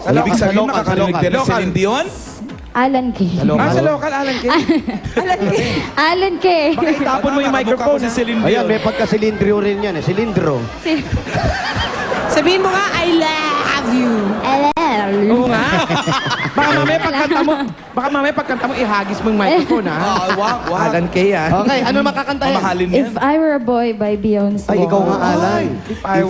Ibig sabihin, makakarinig din ng Celine Dion? Alan K. Sa local, Alan K. Alan K. Baka itapon mo yung microphone. Si Celine Dion. Ayan, may pagka-silindro rin yan eh. Silindro. Sabihin mo nga, I love you. Oo nga. Baka mamaya pagkanta mo, ihagis mo yung microphone, ha? Wag. Alan K, ha? Okay, ano makakantahin? Mamahalin yan. If I Were a Boy by Beyonce. Ay, ikaw nga, Alan. If I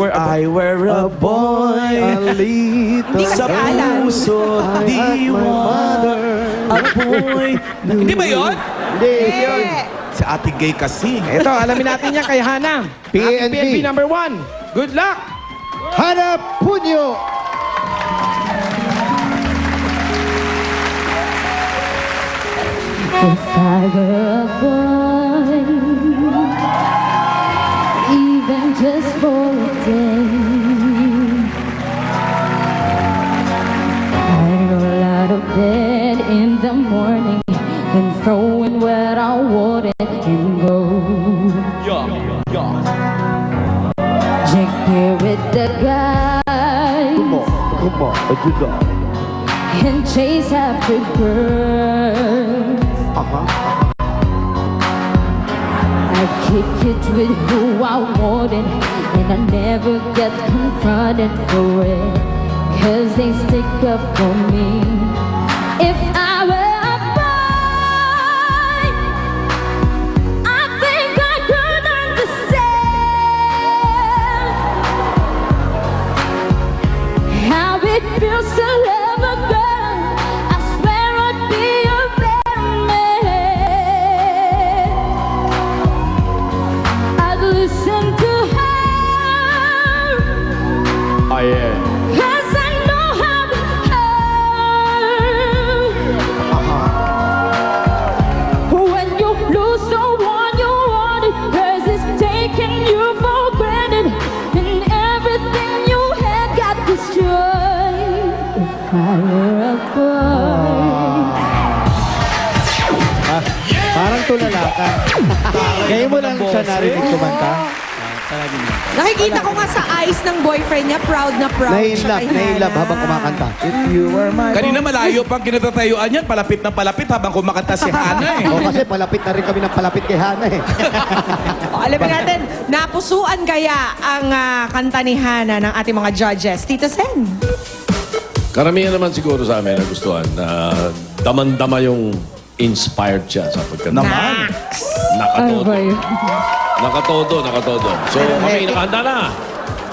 were a boy, Hindi kasi Alan. puso, di mother. a boy. Hindi ba yun? Hindi. Si Ate Gay kasi. Ito, alamin natin yan kay Hana. PNP. PNP number 1. Good luck! Hanap Punyo! If I were a boy, even just for a day, I'd roll out of bed in the morning and throw in what I wanted and go. Drink beer with the guys and chase after girls. I'd kick it with who I wanted, and I never get confronted for it, 'cause they stick up for me. If I were a boy, I think I could understand how it feels to love a girl. I swear I'd be a better man. I'd listen to her, 'cause I know how it hurts when you lose someone you wanted, 'cause it's taking you for granted, and everything you had got destroyed. If I were a boy. Parang tulala ka. Ngayon mo lang siya narinig kumanta. Nakikita ko nga sa eyes ng boyfriend niya, proud na proud siya kay Hana. Nahilap habang kumakanta. If you were my... Kanina malayo pang kinatatayuan yan. Palapit na palapit habang kumakanta si Hana eh. O kasi palapit na rin kami ng palapit kay Hana eh. O, alamin natin, napusuan kaya ang kanta ni Hana ng ating mga judges. Tito Sen. Karamihan naman siguro sa amin nagustuhan na daman-dama yung inspired siya sa pagkanta. Naman. Ano Nakatodo. ba yun? Nakatodo. So kami nakahanda na.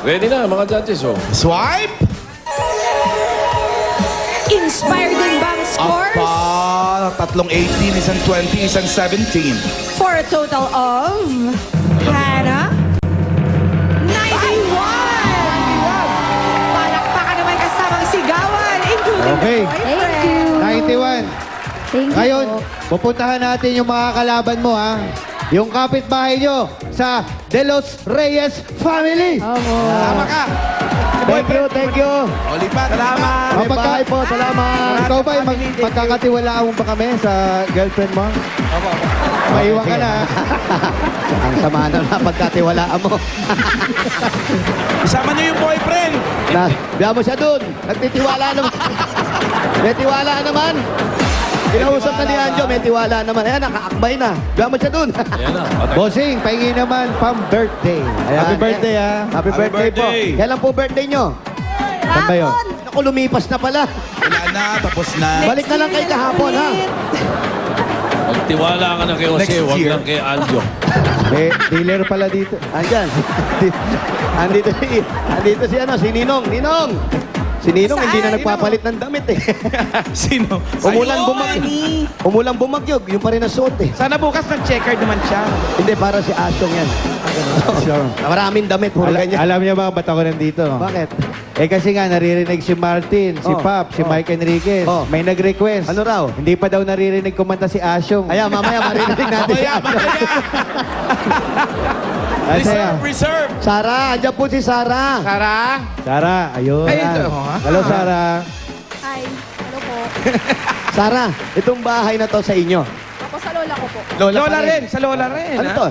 Ready na mga judges. Oh. Swipe! Inspired din bang scores? Tatlong 18, isang 20, isang 17. For a total of... Hana? 91! Palakpakan naman kasamang sigawan, including Okay. the boyfriend. Thank you. 91. Thank you Ngayon, po. pupuntahan natin yung mga kalaban mo, ha? Yung kapitbahay nyo sa De Los Reyes Family. Tama ka. Thank you. Olipat, Salamat. Mapagkain po, salamat. Ikaw ba, magkakatiwalaan mo ba kami sa girlfriend mo? Maiwan ka na. Ang sama na pagkatiwalaan mo. Isama niyo yung boyfriend. Biya mo siya dun. Nagtitiwala naman. May tiwala naman. Pinausap na ni Anjo, may tiwala naman. Ayan, nakaakbay na. Biya mo siya dun. Ayan na. Bossing, pahingi naman pang birthday. Happy birthday, ha? Happy birthday po. birthday. Kailan po birthday nyo? Saan ba yun? Naku, lumipas na pala. Wala na, tapos na. Balik na lang kay kahapon, ha? Magtiwala ka na kay Jose, Next huwag year. lang kay Aljo. May dealer pala dito. Andyan. andito si ano, si Ninong. Ninong! Si Ninong hindi na Saan? nagpapalit ng damit eh. Sino? Umulang bumagyog, yung pa rin ang suot eh. Sana bukas nag-checkered naman siya. Hindi, para si Asyong yan. Maraming damit, puro ganyan. Alam niyo ba ba't ako nandito? Bakit? Eh kasi nga naririnig si Martin, si Oh. Pap, si Mike Enriquez. Oh. May nag-request. Ano raw? Hindi pa daw naririnig kumanta si Asyong. Ayan, mamaya marinig natin si Asyong. Reserve, reserve. Sara, andyan po si Sara. Sarah. Sara, ayun. Ay, ito, ha? Hello, Sara. Hi. Hello po. Sara, itong bahay na to sa inyo. Ako sa lola ko po. Lola rin. Sa Lola rin. Ano ha? to?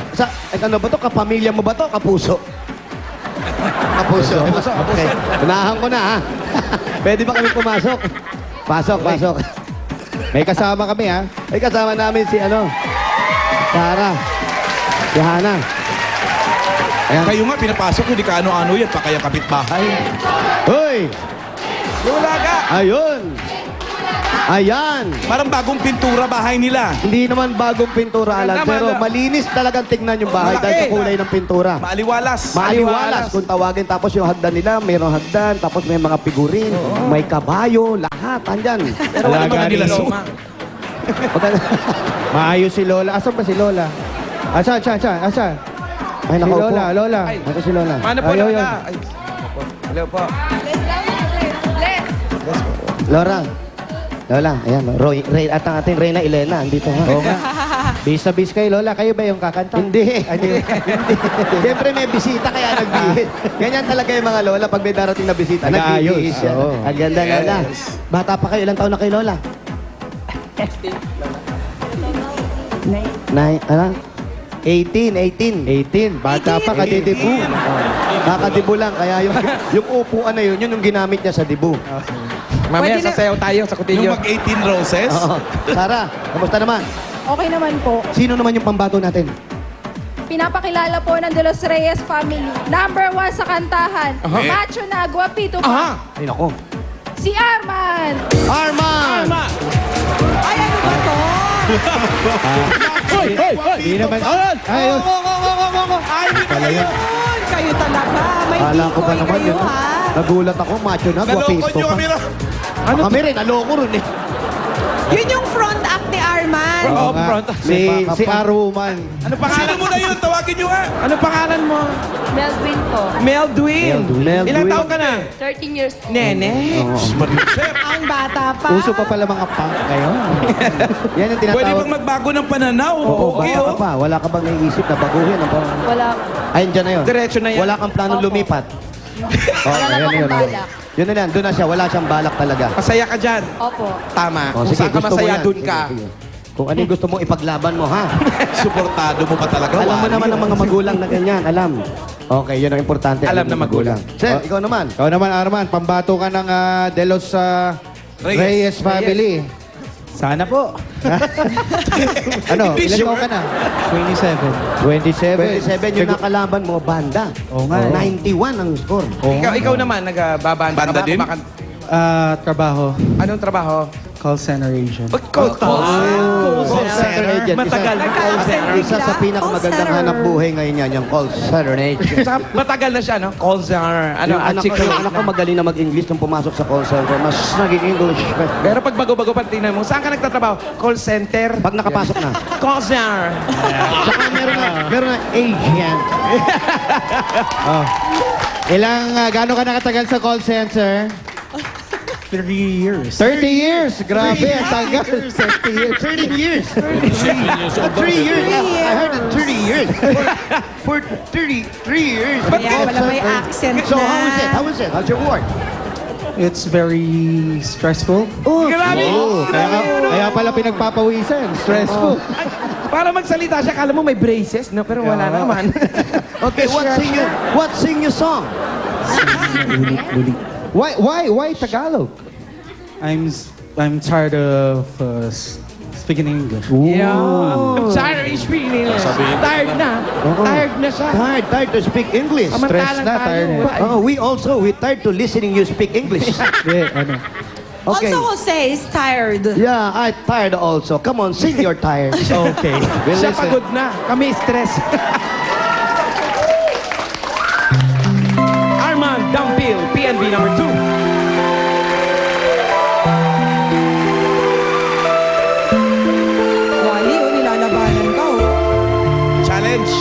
Ano ba to? Kapamilya mo ba to? Kapuso? Kapuso. Okay. Unahan ko na, ha? Pwede ba kami pumasok? Pasok, pasok. May kasama kami, ha? Ay, kasama namin si Sarah. Si Hana. Ayan. Kayo nga, pinapasok, hindi ka ano-ano yan, pa kaya kapitbahay. Hoy! Lola ka. Ayun! Ayan! Parang bagong pintura bahay nila. Hindi naman bagong pintura, Alan, Maganda, pero maganda. malinis talagang tignan yung bahay Malaki. dahil sa kulay ng pintura. Maaliwalas. Maaliwalas kung tawagin. Tapos yung hagdan nila, mayroong hagdan. Tapos may mga figurin, may kabayo, lahat. Andyan. Pero wala Alaga naman nila ni so. Loma. Maayos si Lola. Asan ba si Lola? Asan? Asan? Ay, Si nakaupo. Lola, Lola. Ay. Ito si Lola. Ano po, Ayaw, Lola? yun. Ay, hello po. Lola. Lola, ayan. Ray, at ang ating Reyna Elena, andito ha. Oo nga. Bis na bis kayo, Lola. Kayo ba yung kakanta? Hindi. Hindi. Siyempre may bisita kaya nagbihis. Ganyan talaga yung mga lola pag may darating na bisita. Nag-aayos. Nagbibihis yan. Oo. Ang ganda, Lola. Bata pa kayo. Ilang taon na kayo, Lola? Ano? 18. 18. Bata pa, Kadidibu. Kakadibu lang. Kaya yung upuan na yun yung ginamit niya sa dibu. Mamaya Pwede na- sasayaw tayo sa Yung kutilyo. mag-18 roses. Oo. Sara, kamusta naman? Okay naman po. Sino naman yung pambato natin? Pinapakilala po ng De Los Reyes family. Number 1 sa kantahan. Macho na, guwapito pa. Ay, nako. Si Arman. Arman! Ay, ano ba to? Hindi naman. Ayun. Ay, pala yun. Kayo talaga. May Kala ko ba decoy naman kayo, yun? ha? Nagulat ako, macho na, Nalokon guwapisto nyo pa. kami na. Kami rin, aloko rin eh. Yun yung front act ni Arman. Oo Oo, nga. front. Si Arwoman. Ano pangalan Sino mo na yun? Tawagin nyo nga. Ano pangalan mo? Melvin po. Meldwin. Meldwin. Ilang taon ka na? 13 years old. Nene. Ang bata pa. Uso pa pala mga punk ngayon. Yan yung Pwede tinatawag. bang magbago ng pananaw? Oo, Okay, baka oh. pa. Wala ka bang naiisip na baguhin? Wala. Ayun, dyan na yun. Diretso na yan. Wala kang planong Opo. lumipat. Wala na ayan akong yun, oh. balak. Yun na yan, doon na siya. Wala siyang balak talaga. Masaya ka dyan. Opo. Tama. Oh, Kung saan ka gusto mo masaya, yan. dun Sige, ka. sige. Kung ano yung gusto mo, ipaglaban mo, ha? Suportado mo pa talaga. Alam mo Wari. naman ang mga magulang na ganyan. Alam. Okay, yun ang importante. Alam na ng magulang. Sir, ikaw naman. Ikaw naman, Arman. Pambato ka ng De Los Reyes. Reyes family. Sana po. Ano? Hindi Ilan sure. taon ka na? 27. 27 yung nakalaban mo, banda. Oo nga. 91 ang score. Ikaw naman, nagbabanda ka Banda ba? din? Trabaho. Anong trabaho? Call center agent. Call Call center agent. Matagal. Isa sa pinakamagandang hanap buhay ngayon yan, yung call center agent. Sa- Matagal na siya, no? Call center. Ano, Yung anak ko magaling na mag-English nung pumasok sa call center. Mas naging English. Pero pag bago-bago pa tingnan mo, saan ka nagtatrabaho? Call center? Pag nakapasok na. Call center. Saka meron na agent. Oh. Gano'n ka nakatagal sa call center? 3 years. 30 years! Grabe, ang tagal. 30 years. 30 years. 7 years old. 3 years. I heard it 30 years. For 33 years. Kaya pala may accent So na. how is it? How is it? How's your work? It's very stressful. Grabe! Kaya pala pinagpapawisan. Stressful. Ay, para magsalita siya, kala mo may braces, no? Pero wala naman. Okay, what's sing your song? Why Tagalog? I'm tired of speaking English. Yeah. I'm tired of speaking English. Tired na. Tired na siya. Tired to speak English. Samantalang na, tayo. tired Oh, we tired to listening you speak English. Ano? Okay. Also, Jose is tired. Yeah, I'm tired also. Come on, sing your tired. Okay. We'll Siya listen. pagod na. Kami stress. Armand Dampil, PNB number 2. Wally, nilalabanan ka, Challenge.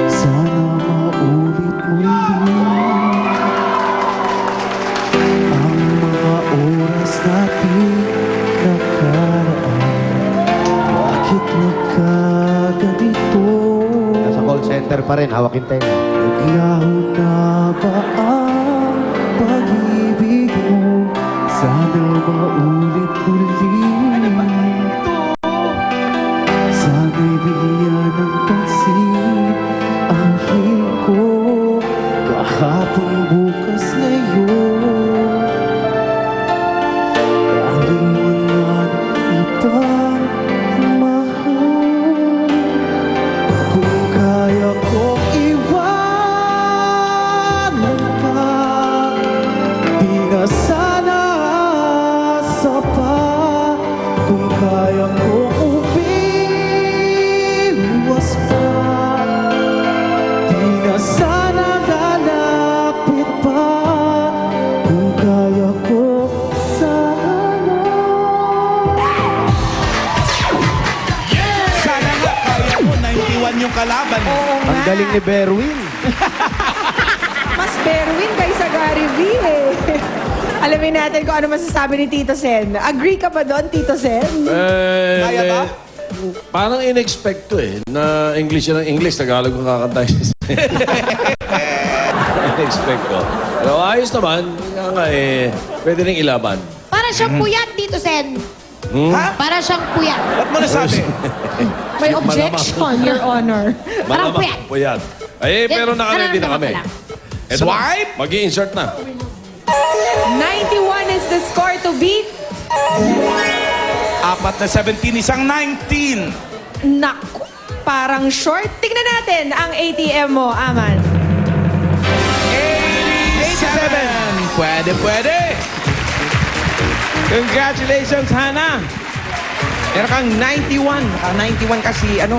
Sana maulit muli ang mga oras natin nakaraan. Bakit nagkaganito? Nasa call center pa rin, hawakin tayo. Naglaho na ba ang pag-ibig mo? Sana maulit muli. Sana'y bigla 91 yung kalaban. Oo nga. Ang galing ni Berwin. Mas Berwin kaysa Gary V eh. Alamin natin kung ano masasabi ni Tito Sen. Agree ka ba doon, Tito Sen? Kaya ba? Parang in-expect to eh. Na English yan ang English. Tagalog ko kakantay. In-expect ko. Pero ayos naman. Kaya nga eh, pwede rin ilaban. Para siyang puyat, Tito Sen. Ha? Para siyang puyat. Ba't mo nasabi? May objection, Your Honor. Parang Malamang puyat. puyat. Eh, pero naka-ready na kami. Eto na. Swipe? Mag-i-insert na. 91 is the score to beat. 4 na 17, isang 19. Naku, parang short. Tignan natin ang ATM mo, Aman. 87. Pwede, pwede. Congratulations, Hana. Meron kang 91. Naka 91 kasi, na.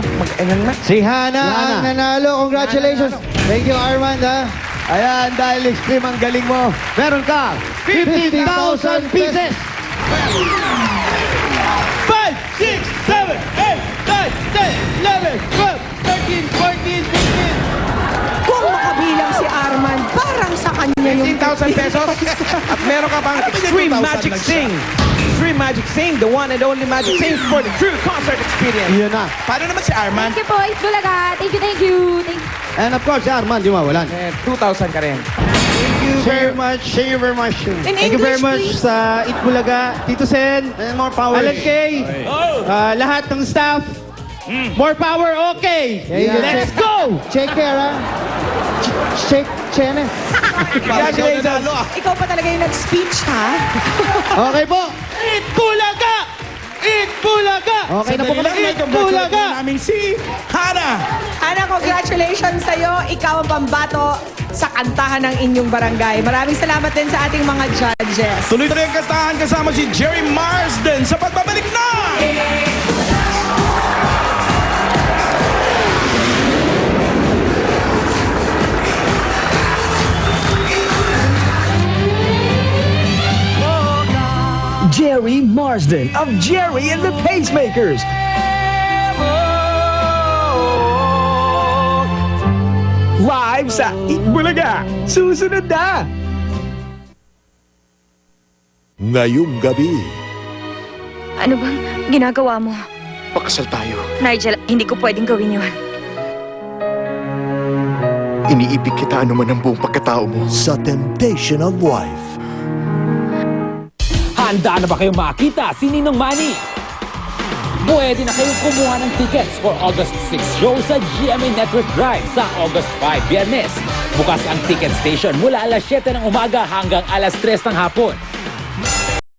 Si Hana ang nanalo. Congratulations. Thank you, Armand, ha? Ayan, dahil extreme ang galing mo. Meron ka 50,000 pieces. 5, 6, 7, 8, 9, 10, 11, 12, 13, 14, 15. Kung makabilang si Arman, parang sa kanya yung 15,000 pesos. At meron ka pang Extreme 2,000 Magic lang siya. Sing. Extreme Magic Sing, the one and only Magic Sing for the true concert experience. Yun na. Paano naman si Arman? Thank you po, Itbulaga. Thank you, thank you. Thank you. And of course, si Armand, di mawalan. 2,000 ka rin. Thank you very much. Thank you very much. In Thank you very English, much please. sa Itbulaga, Tito Sen, And more power. Alan Kay, lahat ng staff. More power, okay. Yeah. Let's go! Take care, ha? Shake, Chene. Congratulations. Ikaw pa talaga yung nag-speech, ha? Okay po. Itbulaga! Itbulaga! Okay na po kami. Itbulaga! Namin si Hana. Ana, congratulations sa'yo. Ikaw ang pambato sa kantahan ng inyong barangay. Maraming salamat din sa ating mga judges. Tuloy-tuloy ang kastahan kasama si Jerry Marsden sa pagbabalik na! Jerry Marsden of Jerry and the Pacemakers. Live sa Itbulaga. Susunod na! Ngayong gabi, Ano bang ginagawa mo? Pakasal tayo. Nigel, hindi ko pwedeng gawin yun. Iniibig kita anuman ang buong pagkatao mo. sa Temptation of Wife. Handa na ba kayong makita si Ninong Manny? Pwede na kayong kumuha ng tickets for August 6 show sa GMA Network Drive sa August 5, Biyernes. Bukas ang ticket station mula alas 7 ng umaga hanggang alas 3 ng hapon.